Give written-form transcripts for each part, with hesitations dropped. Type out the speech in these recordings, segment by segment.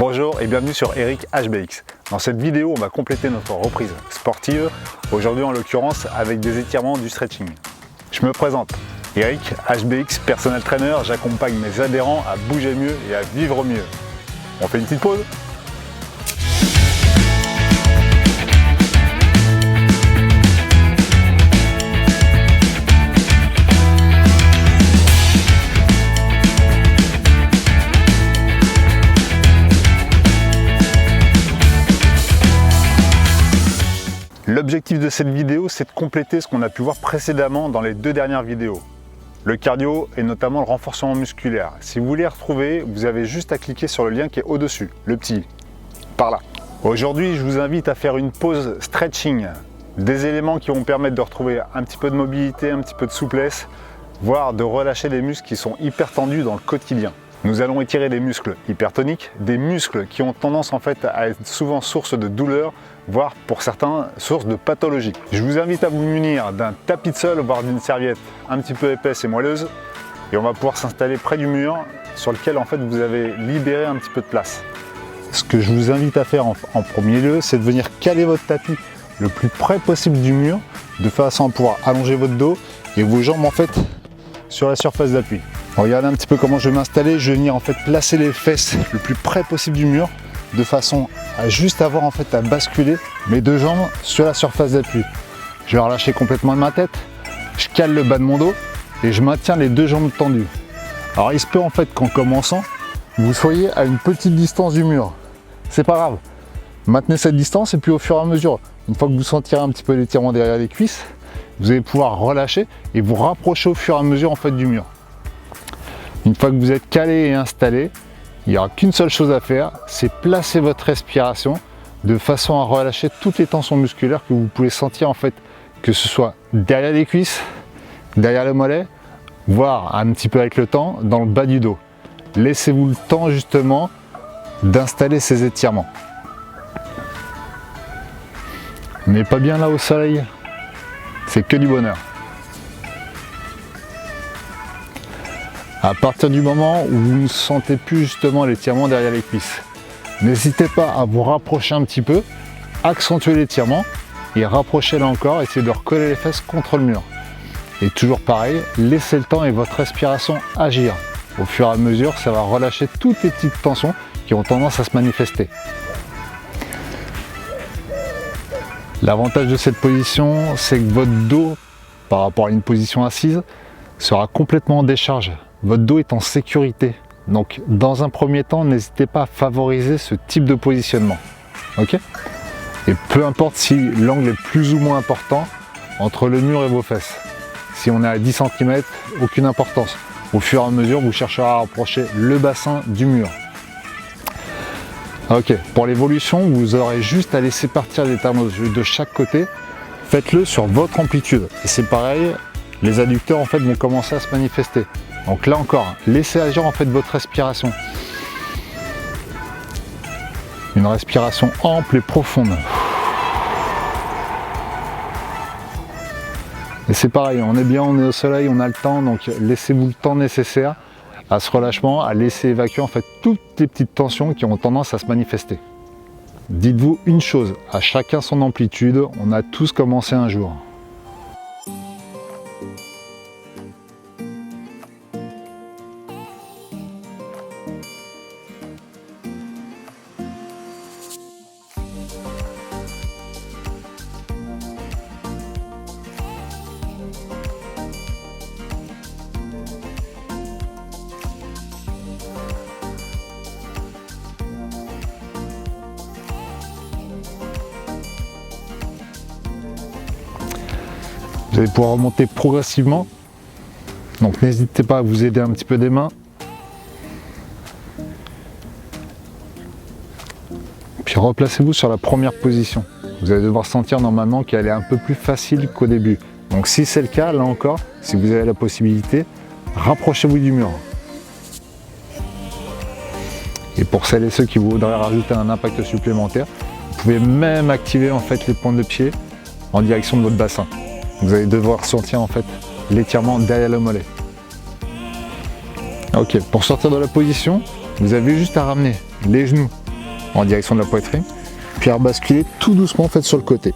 Bonjour et bienvenue sur Eric HBX. Dans cette vidéo, on va compléter notre reprise sportive, aujourd'hui en l'occurrence avec des étirements du stretching. Je me présente, Eric HBX, personnel trainer, j'accompagne mes adhérents à bouger mieux et à vivre mieux. On fait une petite pause ? L'objectif de cette vidéo, c'est de compléter ce qu'on a pu voir précédemment dans les deux dernières vidéos. Le cardio et notamment le renforcement musculaire. Si vous voulez les retrouver, vous avez juste à cliquer sur le lien qui est au-dessus, le petit, par là. Aujourd'hui, je vous invite à faire une pause stretching, des éléments qui vont permettre de retrouver un petit peu de mobilité, un petit peu de souplesse, voire de relâcher des muscles qui sont hyper tendus dans le quotidien. Nous allons étirer des muscles hypertoniques, des muscles qui ont tendance en fait à être souvent source de douleur, voire pour certains source de pathologie. Je vous invite à vous munir d'un tapis de sol, voire d'une serviette un petit peu épaisse et moelleuse, et on va pouvoir s'installer près du mur sur lequel en fait vous avez libéré un petit peu de place. Ce que je vous invite à faire en premier lieu, c'est de venir caler votre tapis le plus près possible du mur, de façon à pouvoir allonger votre dos et vos jambes en fait sur la surface d'appui. Regardez un petit peu comment je vais m'installer, je vais venir en fait placer les fesses le plus près possible du mur, de façon à juste avoir en fait à basculer mes deux jambes sur la surface d'appui. Je vais relâcher complètement de ma tête, je cale le bas de mon dos et je maintiens les deux jambes tendues. Alors il se peut en fait qu'en commençant, vous soyez à une petite distance du mur. C'est pas grave, maintenez cette distance et puis au fur et à mesure, une fois que vous sentirez un petit peu l'étirement derrière les cuisses, vous allez pouvoir relâcher et vous rapprocher au fur et à mesure en fait du mur. Une fois que vous êtes calé et installé, il n'y aura qu'une seule chose à faire, c'est placer votre respiration de façon à relâcher toutes les tensions musculaires que vous pouvez sentir en fait, que ce soit derrière les cuisses, derrière le mollet, voire un petit peu avec le temps dans le bas du dos. Laissez-vous le temps justement d'installer ces étirements. On n'est pas bien là au soleil, c'est que du bonheur. À partir du moment où vous ne sentez plus justement l'étirement derrière les cuisses, n'hésitez pas à vous rapprocher un petit peu, accentuer l'étirement et rapprochez-le encore, essayez de recoller les fesses contre le mur. Et toujours pareil, laissez le temps et votre respiration agir. Au fur et à mesure, ça va relâcher toutes les petites tensions qui ont tendance à se manifester. L'avantage de cette position, c'est que votre dos, par rapport à une position assise, sera complètement en décharge. Votre dos est en sécurité. Donc, dans un premier temps, n'hésitez pas à favoriser ce type de positionnement. Ok ? Et peu importe si l'angle est plus ou moins important entre le mur et vos fesses. Si on est à 10 cm, aucune importance. Au fur et à mesure, vous chercherez à rapprocher le bassin du mur. Ok, pour l'évolution, vous aurez juste à laisser partir les étirements de chaque côté. Faites-le sur votre amplitude. Et c'est pareil, les adducteurs en fait vont commencer à se manifester. Donc là encore, laissez agir en fait votre respiration. Une respiration ample et profonde. Et c'est pareil, on est bien, on est au soleil, on a le temps, donc laissez-vous le temps nécessaire à ce relâchement, à laisser évacuer en fait toutes les petites tensions qui ont tendance à se manifester. Dites-vous une chose, à chacun son amplitude, on a tous commencé un jour. Vous allez pouvoir remonter progressivement, donc n'hésitez pas à vous aider un petit peu des mains. Puis replacez-vous sur la première position. Vous allez devoir sentir normalement qu'elle est un peu plus facile qu'au début. Donc si c'est le cas, là encore, si vous avez la possibilité, rapprochez-vous du mur. Et pour celles et ceux qui voudraient rajouter un impact supplémentaire, vous pouvez même activer en fait les pointes de pied en direction de votre bassin. Vous allez devoir sentir en fait l'étirement derrière le mollet. Ok, pour sortir de la position, vous avez juste à ramener les genoux en direction de la poitrine, puis à rebasculer tout doucement en fait sur le côté.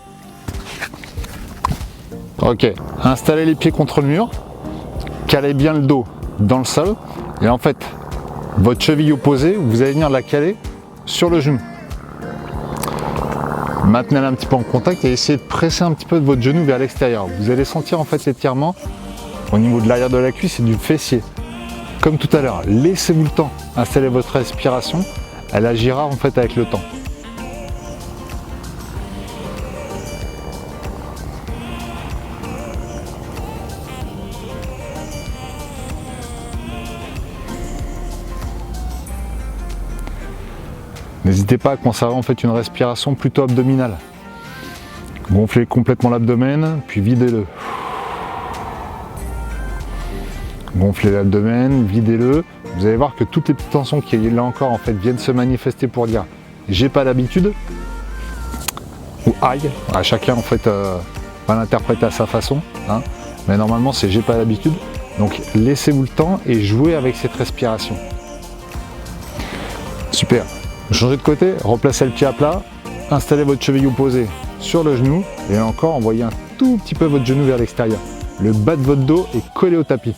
Ok, installez les pieds contre le mur, calez bien le dos dans le sol, et en fait, votre cheville opposée, vous allez venir la caler sur le genou. Maintenez-la un petit peu en contact et essayez de presser un petit peu de votre genou vers l'extérieur. Vous allez sentir en fait l'étirement au niveau de l'arrière de la cuisse et du fessier. Comme tout à l'heure, laissez-vous le temps, installez votre respiration, elle agira en fait avec le temps. N'hésitez pas à conserver en fait une respiration plutôt abdominale. Gonflez complètement l'abdomen, puis videz-le. Gonflez l'abdomen, videz-le. Vous allez voir que toutes les petites tensions qui là encore en fait viennent se manifester pour dire j'ai pas l'habitude ou aïe. Chacun en fait va l'interpréter à sa façon, hein. Mais normalement c'est j'ai pas l'habitude. Donc laissez-vous le temps et jouez avec cette respiration. Super. Changez de côté, replacez le pied à plat, installez votre cheville opposée sur le genou et là encore envoyez un tout petit peu votre genou vers l'extérieur. Le bas de votre dos est collé au tapis.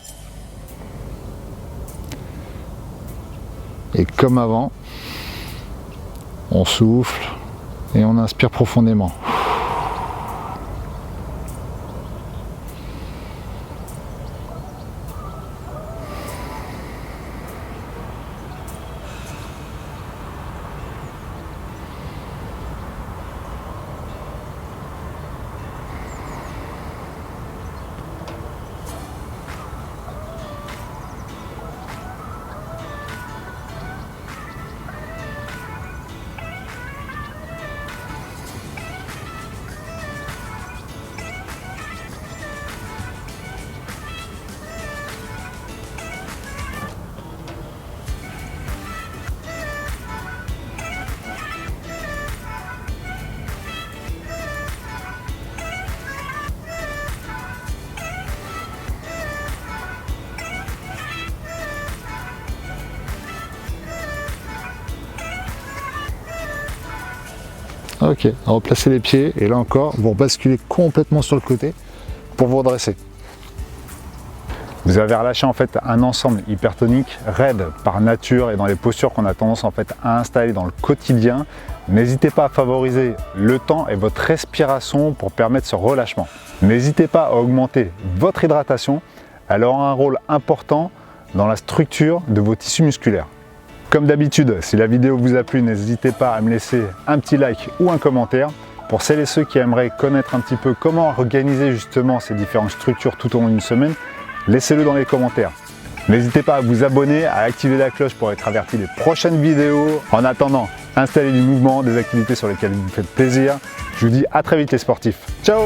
Et comme avant, on souffle et on inspire profondément. Ok, replacez les pieds et là encore, vous basculez complètement sur le côté pour vous redresser. Vous avez relâché en fait un ensemble hypertonique raide par nature et dans les postures qu'on a tendance en fait à installer dans le quotidien. N'hésitez pas à favoriser le temps et votre respiration pour permettre ce relâchement. N'hésitez pas à augmenter votre hydratation, elle aura un rôle important dans la structure de vos tissus musculaires. Comme d'habitude, si la vidéo vous a plu, n'hésitez pas à me laisser un petit like ou un commentaire. Pour celles et ceux qui aimeraient connaître un petit peu comment organiser justement ces différentes structures tout au long d'une semaine, laissez-le dans les commentaires. N'hésitez pas à vous abonner, à activer la cloche pour être averti des prochaines vidéos. En attendant, installez du mouvement, des activités sur lesquelles vous faites plaisir. Je vous dis à très vite les sportifs. Ciao!